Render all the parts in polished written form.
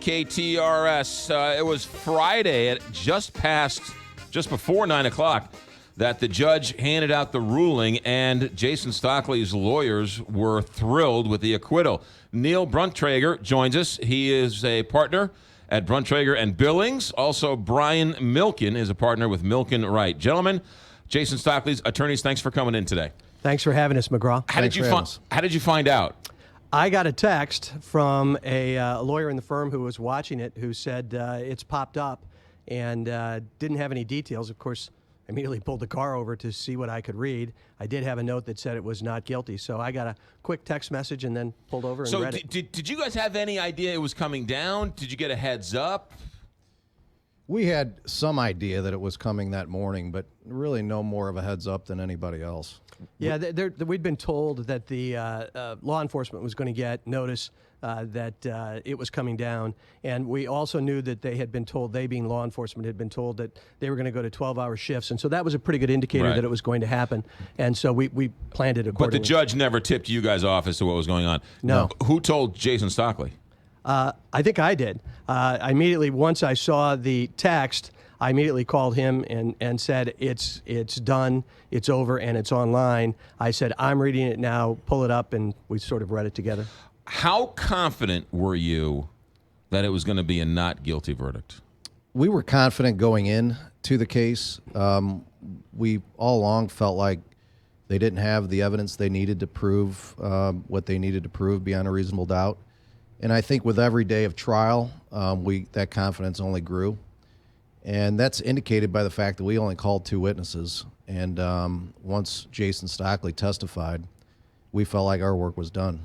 KTRS. It was Friday at just before 9 o'clock that the judge handed out the ruling, and Jason Stockley's lawyers were thrilled with the acquittal. Neil Bruntrager joins us. He is a partner at Bruntrager and Billings. Also, Brian Milken is a partner with Milken Wright. Gentlemen, Jason Stockley's attorneys, thanks for coming in today. Thanks for having us, McGraw. How did you find out? I got a text from a lawyer in the firm who was watching it who said it's popped up and didn't have any details. Of course, I immediately pulled the car over to see what I could read. I did have a note that said it was not guilty, so I got a quick text message and then pulled over and read it. Did you guys have any idea it was coming down? Did you get a heads up? We had some idea that it was coming that morning, but really no more of a heads up than anybody else. Yeah, we'd been told that the law enforcement was going to get notice that it was coming down, and we also knew that they had been told, they being law enforcement, had been told that they were going to go to 12-hour shifts, and so that was a pretty good indicator that it was going to happen, and so we planned it accordingly. But the judge never tipped you guys off as to what was going on. No. Who told Jason Stockley? I think I did. I immediately, once I saw the text, I immediately called him and said, it's done, it's over, and it's online. I said, I'm reading it now, pull it up, and we sort of read it together. How confident were you that it was going to be a not guilty verdict? We were confident going in to the case. We all along felt like they didn't have the evidence they needed to prove what they needed to prove beyond a reasonable doubt. And I think with every day of trial, that confidence only grew. And that's indicated by the fact that we only called 2 witnesses. And once Jason Stockley testified, we felt like our work was done.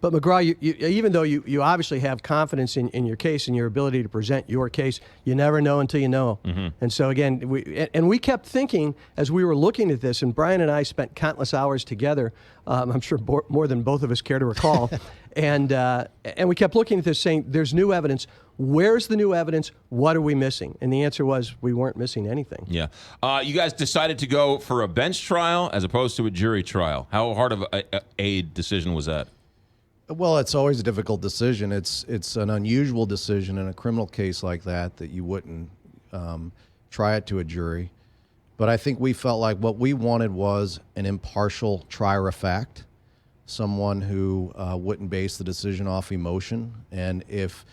But McGraw, even though you obviously have confidence in your case and your ability to present your case, you never know until you know. Mm-hmm. And so again, we kept thinking as we were looking at this, and Brian and I spent countless hours together. I'm sure more than both of us care to recall. And we kept looking at this, saying, "There's new evidence. Where's the new evidence? What are we missing?" And the answer was, we weren't missing anything. Yeah. You guys decided to go for a bench trial as opposed to a jury trial. How hard of a decision was that? Well, it's always a difficult decision. It's an unusual decision in a criminal case like that you wouldn't try it to a jury. But I think we felt like what we wanted was an impartial trier of fact, someone who wouldn't base the decision off emotion. And if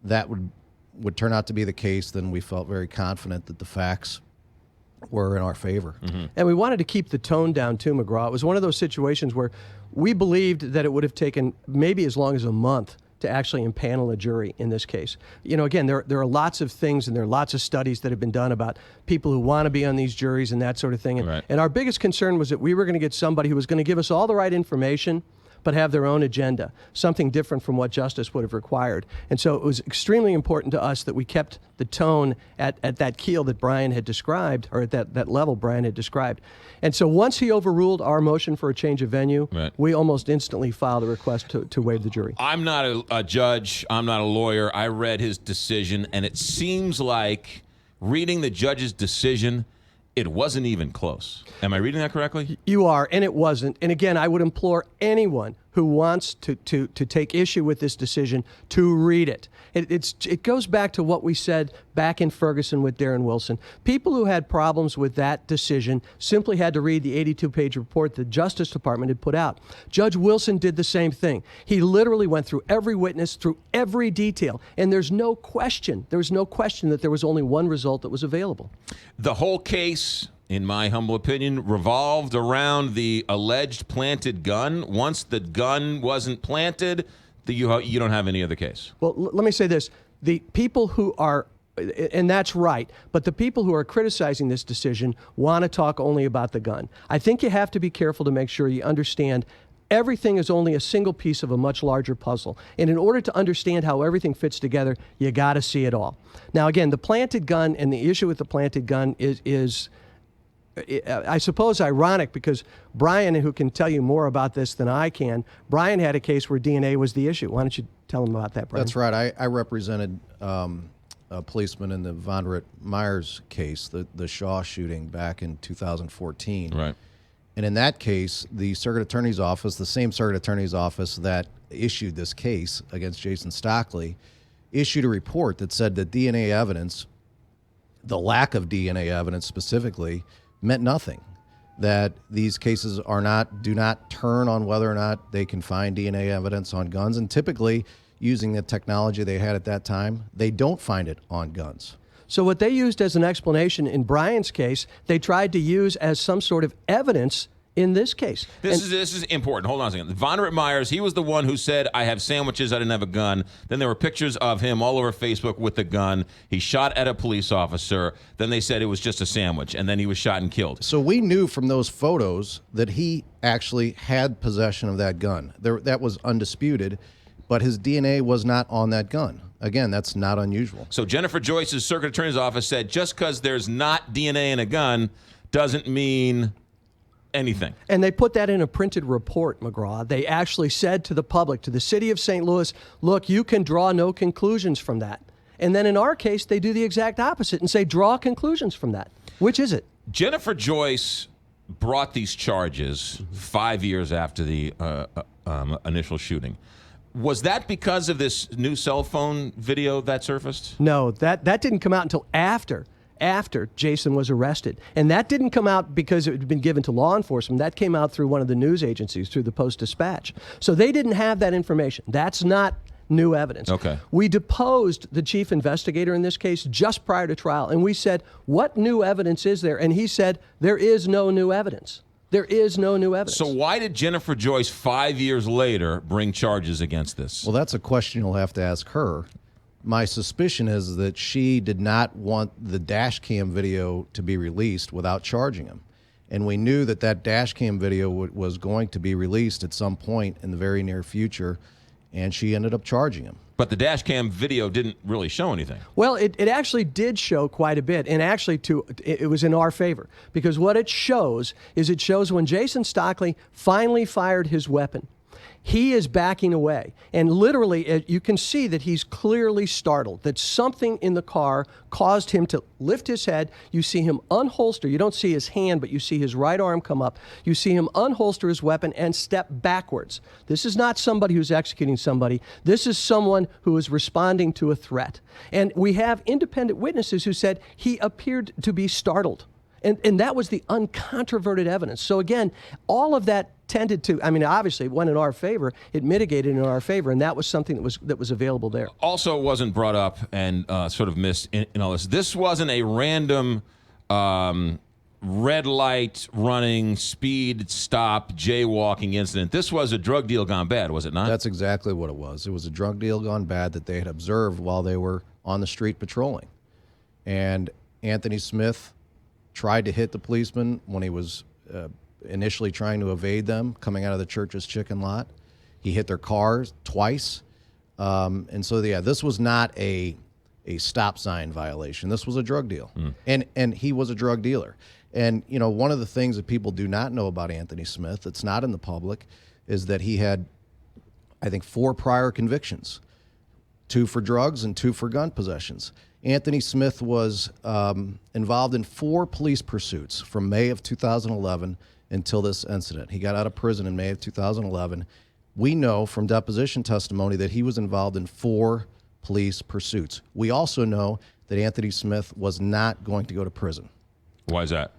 that would turn out to be the case, then we felt very confident that the facts were in our favor. Mm-hmm. And we wanted to keep the tone down too, McGraw. It was one of those situations where we believed that it would have taken maybe as long as a month to actually impanel a jury in this case. You know, again, there are lots of things and there are lots of studies that have been done about people who want to be on these juries and that sort of thing. And our biggest concern was that we were going to get somebody who was going to give us all the right information but have their own agenda, something different from what justice would have required. And so it was extremely important to us that we kept the tone at that keel that Brian had described, or at that level Brian had described. And so once he overruled our motion for a change of venue, we almost instantly filed a request to waive the jury. I'm not a judge. I'm not a lawyer. I read his decision, and it seems like reading the judge's decision, it wasn't even close. Am I reading that correctly? You are, and it wasn't. And again, I would implore anyone who wants to take issue with this decision to read it. It goes back to what we said back in Ferguson with Darren Wilson. People who had problems with that decision simply had to read the 82-page report the Justice Department had put out. Judge Wilson did the same thing. He literally went through every witness, through every detail, and there's no question that there was only one result that was available. The whole case, in my humble opinion, revolved around the alleged planted gun. Once the gun wasn't planted, you don't have any other case. Well, let me say this. The people who are, and that's right, but the people who are criticizing this decision want to talk only about the gun. I think you have to be careful to make sure you understand everything is only a single piece of a much larger puzzle. And in order to understand how everything fits together, you got to see it all. Now, again, the planted gun and the issue with the planted gun is I suppose ironic, because Brian, who can tell you more about this than I can, Brian had a case where DNA was the issue. Why don't you tell him about that, Brian? That's right. I represented a policeman in the Vonderett Myers case, the Shaw shooting back in 2014. Right. And in that case, the circuit attorney's office, the same circuit attorney's office that issued this case against Jason Stockley, issued a report that said that DNA evidence, the lack of DNA evidence specifically, meant nothing. That these cases do not turn on whether or not they can find DNA evidence on guns, and typically, using the technology they had at that time, they don't find it on guns. So what they used as an explanation in Brian's case, they tried to use as some sort of evidence in this case. This is important. Hold on a second. Vonnegut Myers, he was the one who said, I have sandwiches, I didn't have a gun. Then there were pictures of him all over Facebook with the gun. He shot at a police officer. Then they said it was just a sandwich, and then he was shot and killed. So we knew from those photos that he actually had possession of that gun. That was undisputed, but his DNA was not on that gun. Again, that's not unusual. So Jennifer Joyce's circuit attorney's office said just because there's not DNA in a gun doesn't mean anything. And they put that in a printed report, McGraw. They actually said to the public, to the city of St. Louis, look, you can draw no conclusions from that. And then in our case, they do the exact opposite and say, draw conclusions from that. Which is it? Jennifer Joyce brought these charges 5 years after the initial shooting. Was that because of this new cell phone video that surfaced? No, that didn't come out until after Jason was arrested. And that didn't come out because it had been given to law enforcement. That came out through one of the news agencies, through the Post-Dispatch. So they didn't have that information. That's not new evidence. Okay. We deposed the chief investigator in this case just prior to trial, and we said, what new evidence is there? And he said, there is no new evidence. There is no new evidence. So why did Jennifer Joyce 5 years later bring charges against this? Well, that's a question you'll have to ask her. My suspicion is that she did not want the dash cam video to be released without charging him. And we knew that that dash cam video was going to be released at some point in the very near future, and she ended up charging him. But the dash cam video didn't really show anything. Well, it actually did show quite a bit, and actually it was in our favor, because what it shows is when Jason Stockley finally fired his weapon, he is backing away, and literally you can see that he's clearly startled, that something in the car caused him to lift his head. You see him unholster. You don't see his hand, but you see his right arm come up. You see him unholster his weapon and step backwards. This is not somebody who's executing somebody. This is someone who is responding to a threat. And we have independent witnesses who said he appeared to be startled. And that was the uncontroverted evidence. So again, all of that tended to, I mean, obviously it went in our favor, it mitigated in our favor, and that was something that was available there. Also, it wasn't brought up and sort of missed in all this. This wasn't a random red light running, speed stop, jaywalking incident. This was a drug deal gone bad, was it not? That's exactly what it was. It was a drug deal gone bad that they had observed while they were on the street patrolling. And Anthony Smith tried to hit the policeman when he was initially trying to evade them coming out of the church's chicken lot. He hit their cars twice. And so, yeah, this was not a stop sign violation. This was a drug deal. And he was a drug dealer. And, you know, one of the things that people do not know about Anthony Smith that's not in the public is that he had, I think, 4 prior convictions, 2 for drugs and 2 for gun possessions. Anthony Smith was involved in 4 police pursuits from May of 2011 until this incident. He got out of prison in May of 2011. We know from deposition testimony that he was involved in 4 police pursuits. We also know that Anthony Smith was not going to go to prison. Why is that?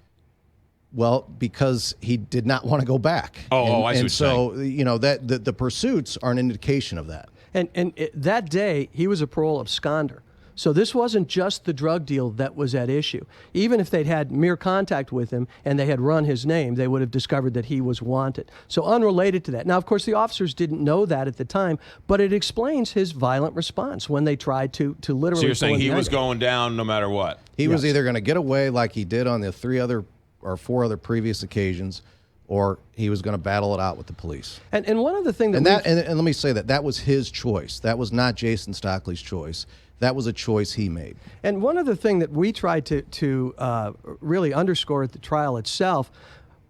Well, because he did not want to go back. I see what you're and so, saying. you know, that the pursuits are an indication of that. And that day, he was a parole absconder. So this wasn't just the drug deal that was at issue. Even if they'd had mere contact with him and they had run his name, they would have discovered that he was wanted. So unrelated to that. Now, of course, the officers didn't know that at the time, but it explains his violent response when they tried to literally. So you're saying he was going down no matter what? He was either going to get away like he did on the 4 other previous occasions, or he was going to battle it out with the police. And one other thing and let me say that was his choice. That was not Jason Stockley's choice. That was a choice he made. And one other thing that we tried to really underscore at the trial itself,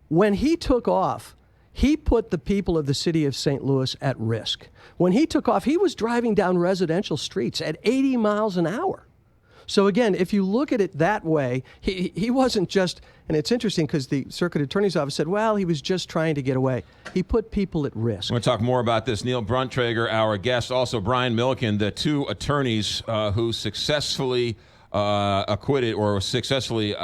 when he took off, he put the people of the city of St. Louis at risk. When he took off, he was driving down residential streets at 80 miles an hour. So again, if you look at it that way, he wasn't just, and it's interesting because the Circuit Attorney's Office said, well, he was just trying to get away. He put people at risk. We're going to talk more about this. Neil Bruntrager, our guest, also Brian Milliken, the two attorneys who successfully acquitted or successfully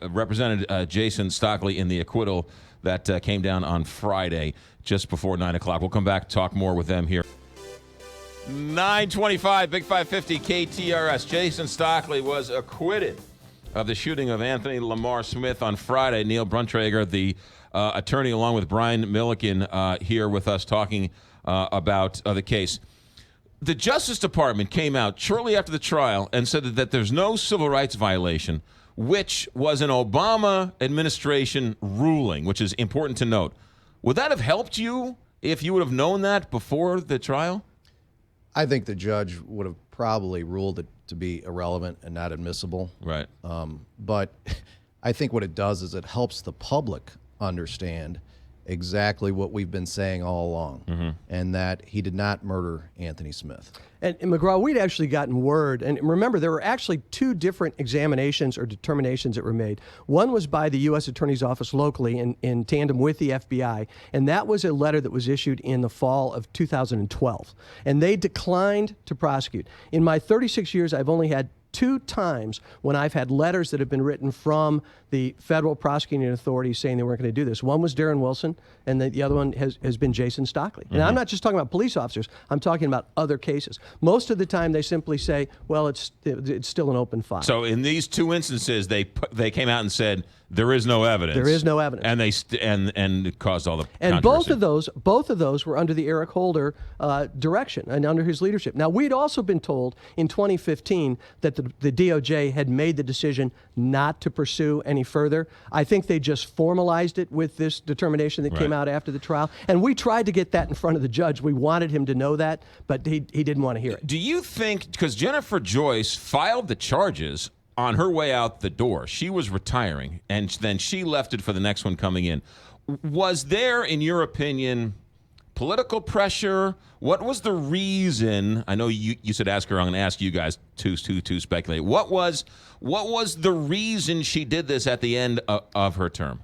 represented Jason Stockley in the acquittal that came down on Friday just before 9 o'clock. We'll come back and talk more with them here. 9:25, Big 550 KTRS. Jason Stockley was acquitted of the shooting of Anthony Lamar Smith on Friday. Neil Bruntrager, the attorney, along with Brian Milliken, here with us talking about the case. The Justice Department came out shortly after the trial and said that there's no civil rights violation, which was an Obama administration ruling, which is important to note. Would that have helped you if you would have known that before the trial? I think the judge would have probably ruled it to be irrelevant and not admissible. Right. But I think what it does is it helps the public understand exactly what we've been saying all along, and that he did not murder Anthony Smith. And McGraw, we'd actually gotten word, and remember, there were actually two different examinations or determinations that were made. One was by the U.S. Attorney's Office locally in tandem with the FBI, and that was a letter that was issued in the fall of 2012. And they declined to prosecute. In my 36 years, I've only had 2 times when I've had letters that have been written from the federal prosecuting authorities saying they weren't going to do this. One was Darren Wilson, and the other one has been Jason Stockley. And I'm not just talking about police officers. I'm talking about other cases. Most of the time, they simply say, well, it's still an open file. So in these 2 instances, they came out and said there is no evidence. There is no evidence. And and it caused all the and controversy. both of those were under the Eric Holder direction and under his leadership. Now, we'd also been told in 2015 that the DOJ had made the decision not to pursue any further. I think they just formalized it with this determination that came out after the trial. And we tried to get that in front of the judge. We wanted him to know that, but he didn't want to hear it. Do you think, because Jennifer Joyce filed the charges on her way out the door, she was retiring, and then she left it for the next one coming in. Was there, in your opinion, political pressure? What was the reason? I know you said ask her. I'm going to ask you guys to speculate. What was the reason she did this at the end of her term?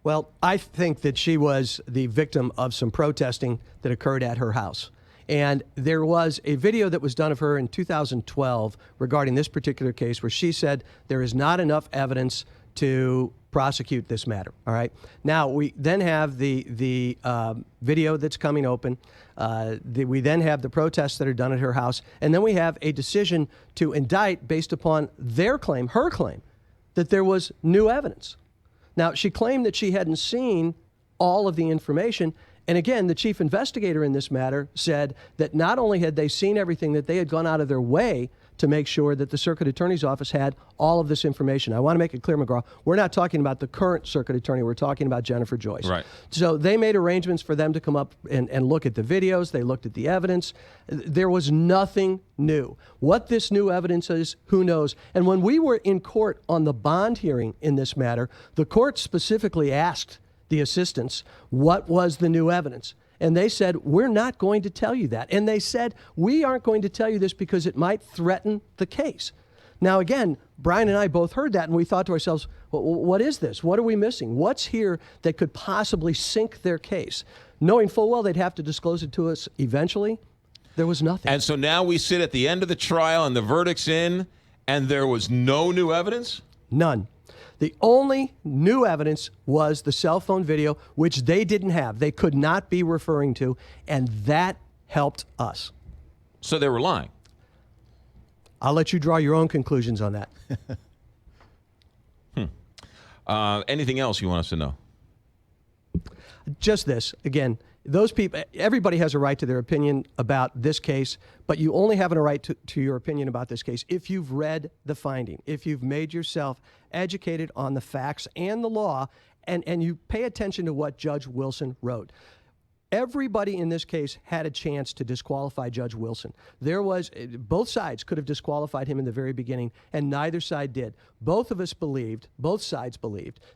Well, I think that she was the victim of some protesting that occurred at her house. And there was a video that was done of her in 2012 regarding this particular case where she said there is not enough evidence to prosecute this matter. All right. Now, we then have the video that's coming open. We then have the protests that are done at her house. And then we have a decision to indict based upon her claim, that there was new evidence. Now, she claimed that she hadn't seen all of the information. And again, the chief investigator in this matter said that not only had they seen everything, that they had gone out of their way to make sure that the Circuit Attorney's Office had all of this information. I want to make it clear, McGraw, we're not talking about the current Circuit Attorney. We're talking about Jennifer Joyce. Right. So they made arrangements for them to come up and look at the videos. They looked at the evidence. There was nothing new. What this new evidence is, who knows? And when we were in court on the bond hearing in this matter, the court specifically asked the assistants, what was the new evidence? And they said, we're not going to tell you that. And they said, we aren't going to tell you this because it might threaten the case. Now, again, Brian and I both heard that, and we thought to ourselves, well, what is this? What are we missing? What's here that could possibly sink their case? Knowing full well they'd have to disclose it to us eventually, there was nothing. And so now we sit at the end of the trial, and the verdict's in, and there was no new evidence? None. The only new evidence was the cell phone video, which they didn't have. They could not be referring to, and that helped us. So they were lying. I'll let you draw your own conclusions on that. Anything else you want us to know? Just this. Again, those people, everybody has a right to their opinion about this case, but you only have a right to your opinion about this case if you've read the finding, if you've made yourself educated on the facts and the law, and you pay attention to what Judge Wilson wrote. Everybody in this case had a chance to disqualify Judge Wilson. Both sides could have disqualified him in the very beginning, and neither side did. Both sides believed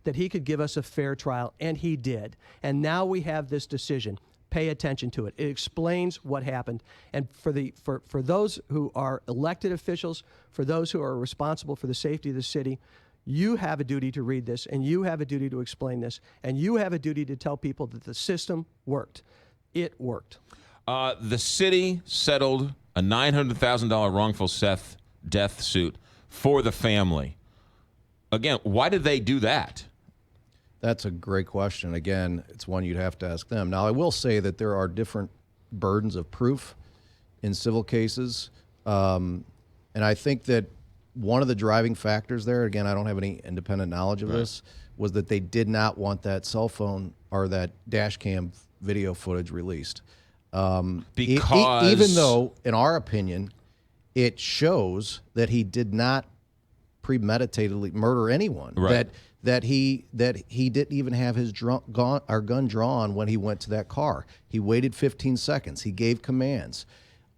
that he could give us a fair trial, and he did. And now we have this decision. Pay attention to it. It explains what happened. And for those who are elected officials, for those who are responsible for the safety of the city, you have a duty to read this, and you have a duty to explain this, and you have a duty to tell people that the system worked. It worked. The city settled a $900,000 wrongful death suit for the family. Again, why did they do that? That's a great question. Again, it's one you'd have to ask them. Now, I will say that there are different burdens of proof in civil cases. And I think that one of the driving factors there, again, I don't have any independent knowledge of this, was that they did not want that cell phone or that dash cam video footage released. Because even though, in our opinion, it shows that he did not premeditatedly murder anyone. Right. That he didn't even have his gun drawn when he went to that car. He waited 15 seconds. He gave commands.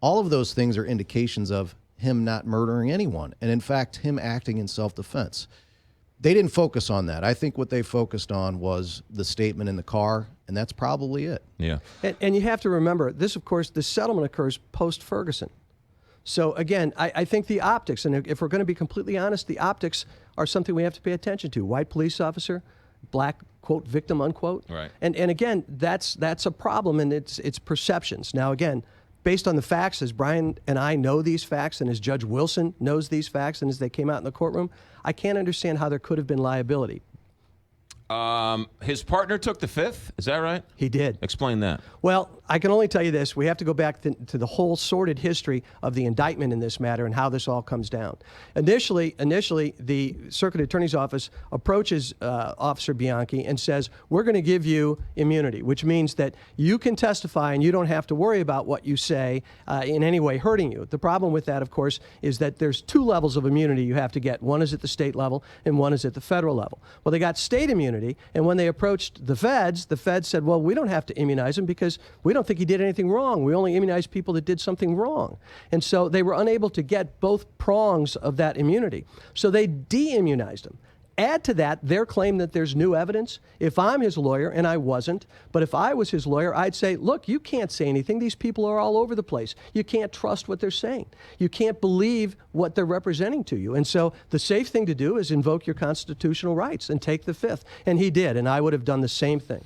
All of those things are indications of him not murdering anyone, and in fact, him acting in self-defense. They didn't focus on that. I think what they focused on was the statement in the car, and that's probably it. Yeah. And you have to remember, this, of course, the settlement occurs post-Ferguson. So, again, I think the optics, and if we're going to be completely honest, the optics are something we have to pay attention to. White police officer, black, quote, victim, unquote. Right. And again, that's a problem, and it's perceptions. Now, again, based on the facts, as Brian and I know these facts, and as Judge Wilson knows these facts, and as they came out in the courtroom, I can't understand how there could have been liability. His partner took the fifth. Is that right? He did. Explain that. Well, I can only tell you this. We have to go back to the whole sordid history of the indictment in this matter and how this all comes down. Initially, the Circuit Attorney's Office approaches Officer Bianchi and says, we're going to give you immunity, which means that you can testify and you don't have to worry about what you say in any way hurting you. The problem with that, of course, is that there's two levels of immunity you have to get. One is at the state level and one is at the federal level. Well, they got state immunity, and when they approached the feds said, well, we don't have to immunize him because we don't think he did anything wrong. We only immunize people that did something wrong. And so they were unable to get both prongs of that immunity. So they de-immunized him. Add to that their claim that there's new evidence. If I'm his lawyer, and I wasn't, but if I was his lawyer, I'd say, look, you can't say anything. These people are all over the place. You can't trust what they're saying. You can't believe what they're representing to you. And so the safe thing to do is invoke your constitutional rights and take the fifth. And he did, and I would have done the same thing.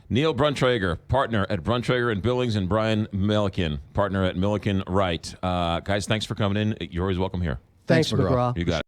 Neil Bruntrager, partner at Bruntrager and Billings, and Brian Milliken, partner at Milliken Wright. Guys, thanks for coming in. You're always welcome here. Thanks, McGraw. You got it.